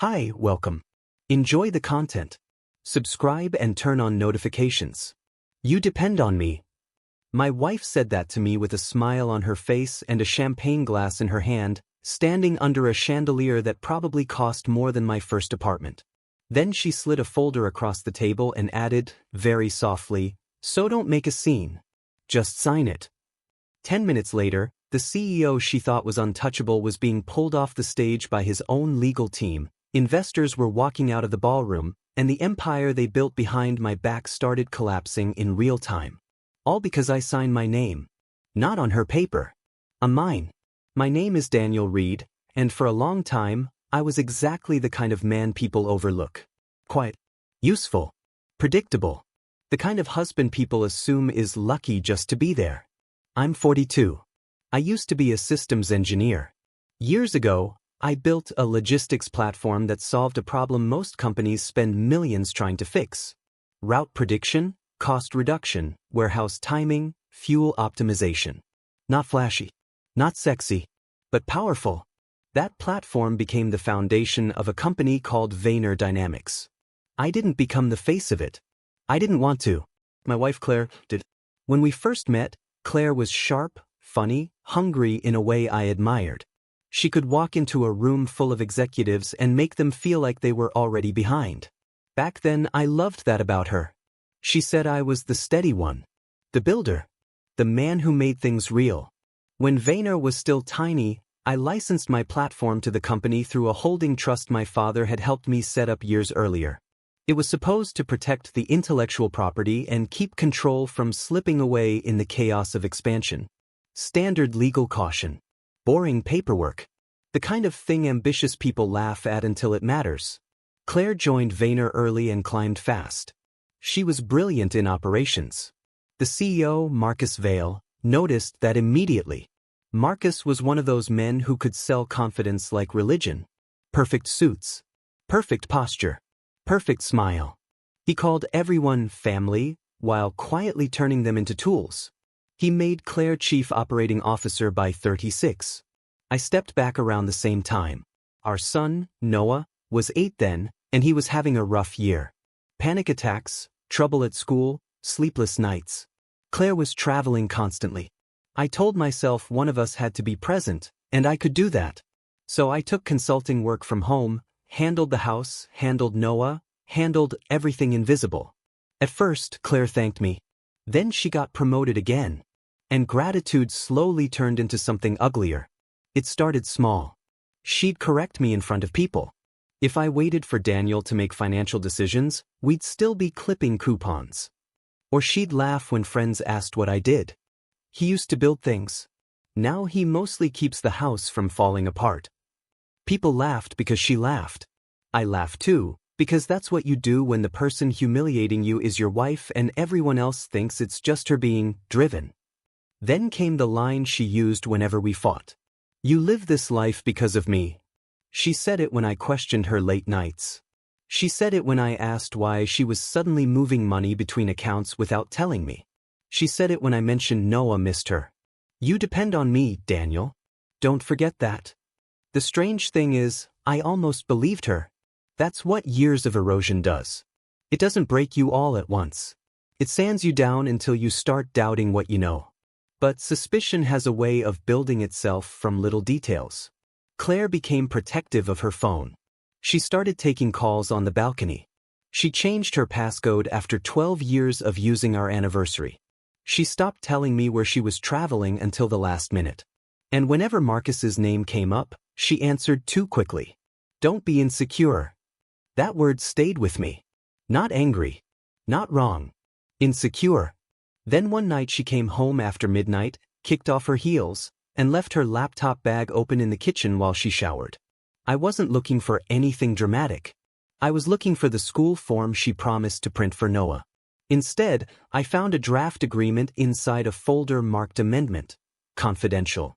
Hi, welcome. Enjoy the content. Subscribe and turn on notifications. You depend on me. My wife said that to me with a smile on her face and a champagne glass in her hand, standing under a chandelier that probably cost more than my first apartment. Then she slid a folder across the table and added, very softly, "So don't make a scene. Just sign it." 10 minutes later, the CEO she thought was untouchable was being pulled off the stage by his own legal team. Investors were walking out of the ballroom, and the empire they built behind my back started collapsing in real time. All because I signed my name. Not on her paper. On mine. My name is Daniel Reed, and for a long time, I was exactly the kind of man people overlook. Quiet. Useful. Predictable. The kind of husband people assume is lucky just to be there. I'm 42. I used to be a systems engineer. Years ago, I built a logistics platform that solved a problem most companies spend millions trying to fix. Route prediction, cost reduction, warehouse timing, fuel optimization. Not flashy, not sexy, but powerful. That platform became the foundation of a company called Vayner Dynamics. I didn't become the face of it. I didn't want to. My wife Claire did. When we first met, Claire was sharp, funny, hungry in a way I admired. She could walk into a room full of executives and make them feel like they were already behind. Back then, I loved that about her. She said I was the steady one. The builder. The man who made things real. When Vayner was still tiny, I licensed my platform to the company through a holding trust my father had helped me set up years earlier. It was supposed to protect the intellectual property and keep control from slipping away in the chaos of expansion. Standard legal caution. Boring paperwork. The kind of thing ambitious people laugh at until it matters. Claire joined Vayner early and climbed fast. She was brilliant in operations. The CEO, Marcus Vale, noticed that immediately. Marcus was one of those men who could sell confidence like religion. Perfect suits. Perfect posture. Perfect smile. He called everyone family, while quietly turning them into tools. He made Claire Chief Operating Officer by 36. I stepped back around the same time. Our son, Noah, was 8 then, and he was having a rough year. Panic attacks, trouble at school, sleepless nights. Claire was traveling constantly. I told myself one of us had to be present, and I could do that. So I took consulting work from home, handled the house, handled Noah, handled everything invisible. At first, Claire thanked me. Then she got promoted again. And gratitude slowly turned into something uglier. It started small. She'd correct me in front of people. If I waited for Daniel to make financial decisions, we'd still be clipping coupons. Or she'd laugh when friends asked what I did. He used to build things. Now he mostly keeps the house from falling apart. People laughed because she laughed. I laughed too, because that's what you do when the person humiliating you is your wife and everyone else thinks it's just her being driven. Then came the line she used whenever we fought. "You live this life because of me." She said it when I questioned her late nights. She said it when I asked why she was suddenly moving money between accounts without telling me. She said it when I mentioned Noah missed her. "You depend on me, Daniel. Don't forget that." The strange thing is, I almost believed her. That's what years of erosion does. It doesn't break you all at once. It sands you down until you start doubting what you know. But suspicion has a way of building itself from little details. Claire became protective of her phone. She started taking calls on the balcony. She changed her passcode after 12 years of using our anniversary. She stopped telling me where she was traveling until the last minute. And whenever Marcus's name came up, she answered too quickly. Don't be insecure. That word stayed with me. Not angry. Not wrong. Insecure. Then one night she came home after midnight, kicked off her heels, and left her laptop bag open in the kitchen while she showered. I wasn't looking for anything dramatic. I was looking for the school form she promised to print for Noah. Instead, I found a draft agreement inside a folder marked Amendment. Confidential.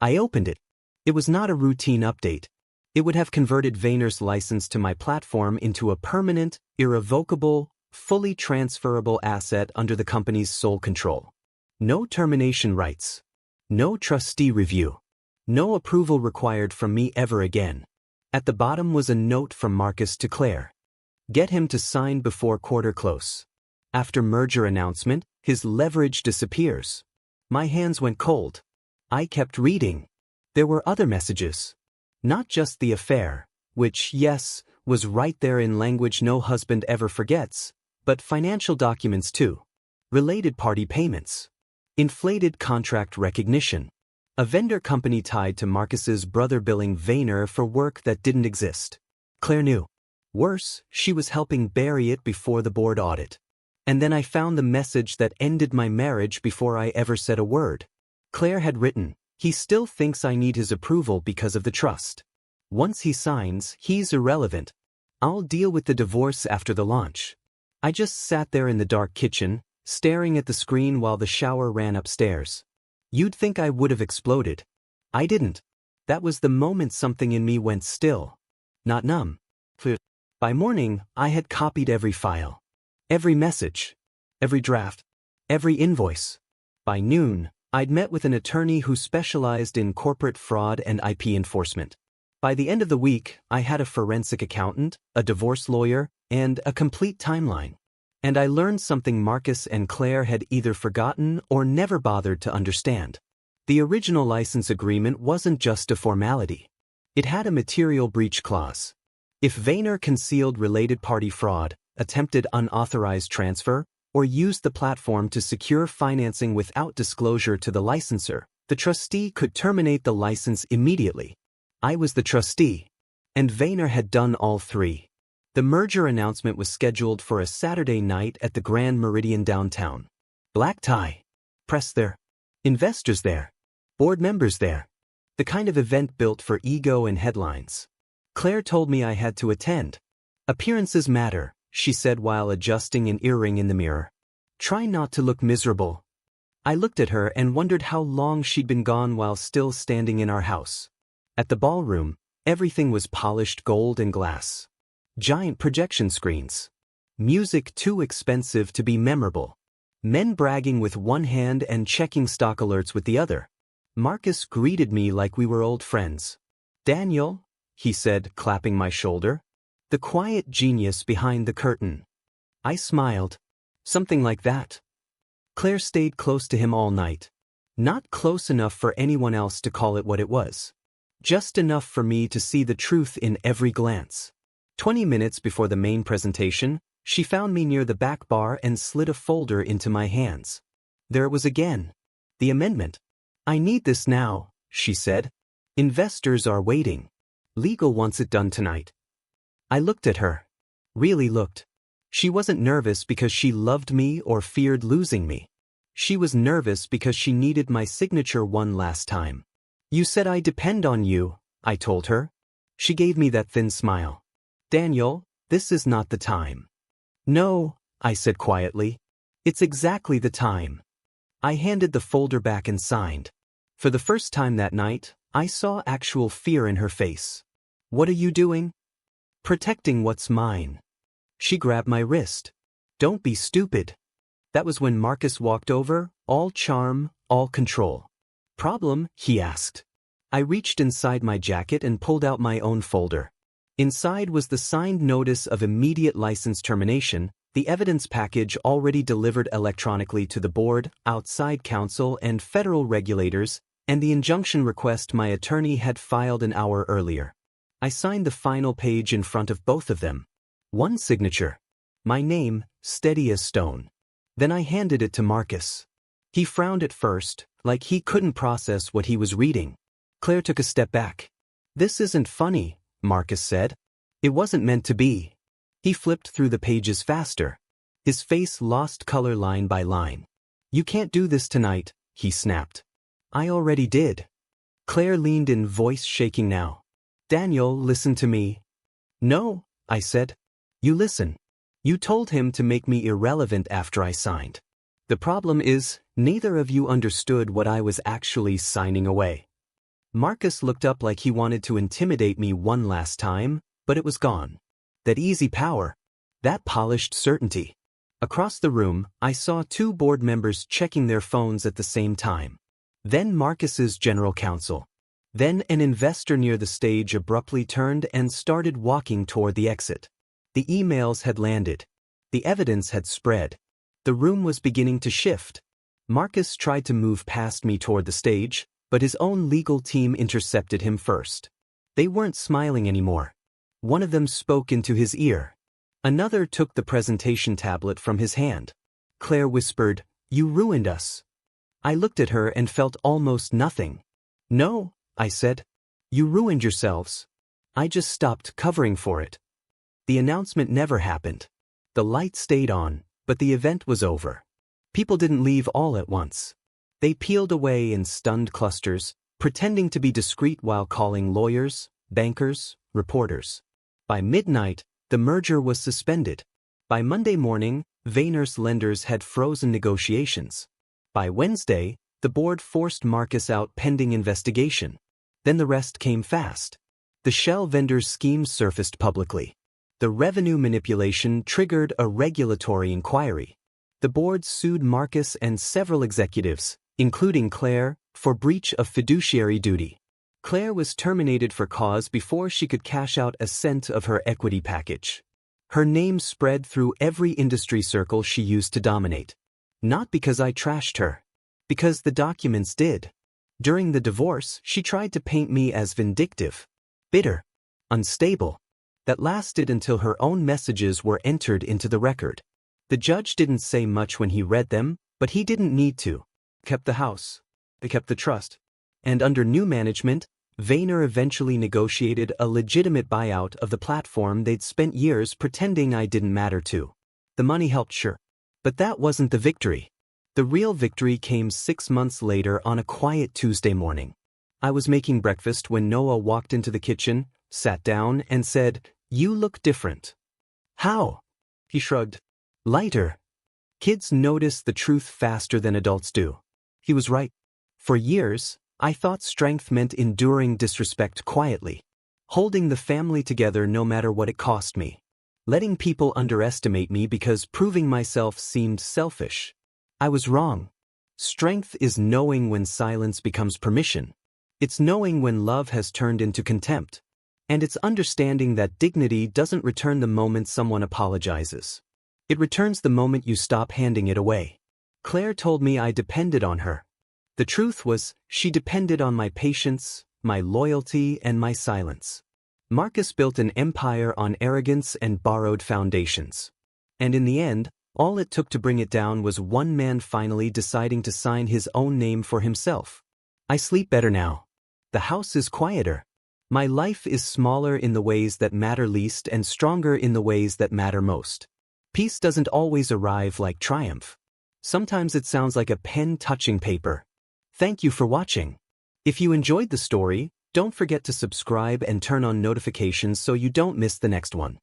I opened it. It was not a routine update. It would have converted Vayner's license to my platform into a permanent, irrevocable, fully transferable asset under the company's sole control. No termination rights. No trustee review. No approval required from me ever again. At the bottom was a note from Marcus to Claire. Get him to sign before quarter close. After merger announcement, his leverage disappears. My hands went cold. I kept reading. There were other messages. Not just the affair, which, yes, was right there in language no husband ever forgets, but financial documents too. Related party payments. Inflated contract recognition. A vendor company tied to Marcus's brother billing Vayner for work that didn't exist. Claire knew. Worse, she was helping bury it before the board audit. And then I found the message that ended my marriage before I ever said a word. Claire had written, "He still thinks I need his approval because of the trust. Once he signs, he's irrelevant. I'll deal with the divorce after the launch." I just sat there in the dark kitchen, staring at the screen while the shower ran upstairs. You'd think I would have exploded. I didn't. That was the moment something in me went still. Not numb. By morning, I had copied every file. Every message. Every draft. Every invoice. By noon, I'd met with an attorney who specialized in corporate fraud and IP enforcement. By the end of the week, I had a forensic accountant, a divorce lawyer, and a complete timeline. And I learned something Marcus and Claire had either forgotten or never bothered to understand. The original license agreement wasn't just a formality. It had a material breach clause. If Vayner concealed related party fraud, attempted unauthorized transfer, or used the platform to secure financing without disclosure to the licensor, the trustee could terminate the license immediately. I was the trustee, and Vayner had done all three. The merger announcement was scheduled for a Saturday night at the Grand Meridian downtown. Black tie. Press there. Investors there. Board members there. The kind of event built for ego and headlines. Claire told me I had to attend. Appearances matter, she said while adjusting an earring in the mirror. Try not to look miserable. I looked at her and wondered how long she'd been gone while still standing in our house. At the ballroom, everything was polished gold and glass. Giant projection screens. Music too expensive to be memorable. Men bragging with one hand and checking stock alerts with the other. Marcus greeted me like we were old friends. "Daniel," he said, clapping my shoulder. "The quiet genius behind the curtain." I smiled. Something like that. Claire stayed close to him all night. Not close enough for anyone else to call it what it was. Just enough for me to see the truth in every glance. 20 minutes before the main presentation, she found me near the back bar and slid a folder into my hands. There it was again. The amendment. "I need this now," she said. "Investors are waiting. Legal wants it done tonight." I looked at her. Really looked. She wasn't nervous because she loved me or feared losing me. She was nervous because she needed my signature one last time. "You said I depend on you," I told her. She gave me that thin smile. "Daniel, this is not the time." "No," I said quietly. "It's exactly the time." I handed the folder back and signed. For the first time that night, I saw actual fear in her face. "What are you doing?" "Protecting what's mine." She grabbed my wrist. "Don't be stupid." That was when Marcus walked over, all charm, all control. "Problem?" he asked. I reached inside my jacket and pulled out my own folder. Inside was the signed notice of immediate license termination, the evidence package already delivered electronically to the board, outside counsel, and federal regulators, and the injunction request my attorney had filed an hour earlier. I signed the final page in front of both of them. One signature. My name, steady as stone. Then I handed it to Marcus. He frowned at first, like he couldn't process what he was reading. Claire took a step back. "This isn't funny," Marcus said. "It wasn't meant to be." He flipped through the pages faster. His face lost color line by line. "You can't do this tonight," he snapped. "I already did." Claire leaned in, voice shaking now. "Daniel, listen to me." "No," I said. "You listen. You told him to make me irrelevant after I signed. The problem is, neither of you understood what I was actually signing away." Marcus looked up like he wanted to intimidate me one last time, but it was gone. That easy power. That polished certainty. Across the room, I saw two board members checking their phones at the same time. Then Marcus's general counsel. Then an investor near the stage abruptly turned and started walking toward the exit. The emails had landed. The evidence had spread. The room was beginning to shift. Marcus tried to move past me toward the stage, but his own legal team intercepted him first. They weren't smiling anymore. One of them spoke into his ear. Another took the presentation tablet from his hand. Claire whispered, "You ruined us." I looked at her and felt almost nothing. "No," I said. "You ruined yourselves. I just stopped covering for it." The announcement never happened. The light stayed on, but the event was over. People didn't leave all at once. They peeled away in stunned clusters, pretending to be discreet while calling lawyers, bankers, reporters. By midnight, the merger was suspended. By Monday morning, Vayner's lenders had frozen negotiations. By Wednesday, the board forced Marcus out pending investigation. Then the rest came fast. The shell vendors' schemes surfaced publicly. The revenue manipulation triggered a regulatory inquiry. The board sued Marcus and several executives, including Claire, for breach of fiduciary duty. Claire was terminated for cause before she could cash out a cent of her equity package. Her name spread through every industry circle she used to dominate. Not because I trashed her. Because the documents did. During the divorce, she tried to paint me as vindictive, bitter, unstable. That lasted until her own messages were entered into the record. The judge didn't say much when he read them, but he didn't need to. Kept the house. They kept the trust. And under new management, Vayner eventually negotiated a legitimate buyout of the platform they'd spent years pretending I didn't matter to. The money helped, sure. But that wasn't the victory. The real victory came 6 months later on a quiet Tuesday morning. I was making breakfast when Noah walked into the kitchen, sat down, and said, "You look different." "How?" He shrugged. "Lighter." Kids notice the truth faster than adults do. He was right. For years, I thought strength meant enduring disrespect quietly. Holding the family together no matter what it cost me. Letting people underestimate me because proving myself seemed selfish. I was wrong. Strength is knowing when silence becomes permission. It's knowing when love has turned into contempt. And it's understanding that dignity doesn't return the moment someone apologizes. It returns the moment you stop handing it away. Claire told me I depended on her. The truth was, she depended on my patience, my loyalty, and my silence. Marcus built an empire on arrogance and borrowed foundations. And in the end, all it took to bring it down was one man finally deciding to sign his own name for himself. I sleep better now. The house is quieter. My life is smaller in the ways that matter least and stronger in the ways that matter most. Peace doesn't always arrive like triumph. Sometimes it sounds like a pen touching paper. Thank you for watching. If you enjoyed the story, don't forget to subscribe and turn on notifications so you don't miss the next one.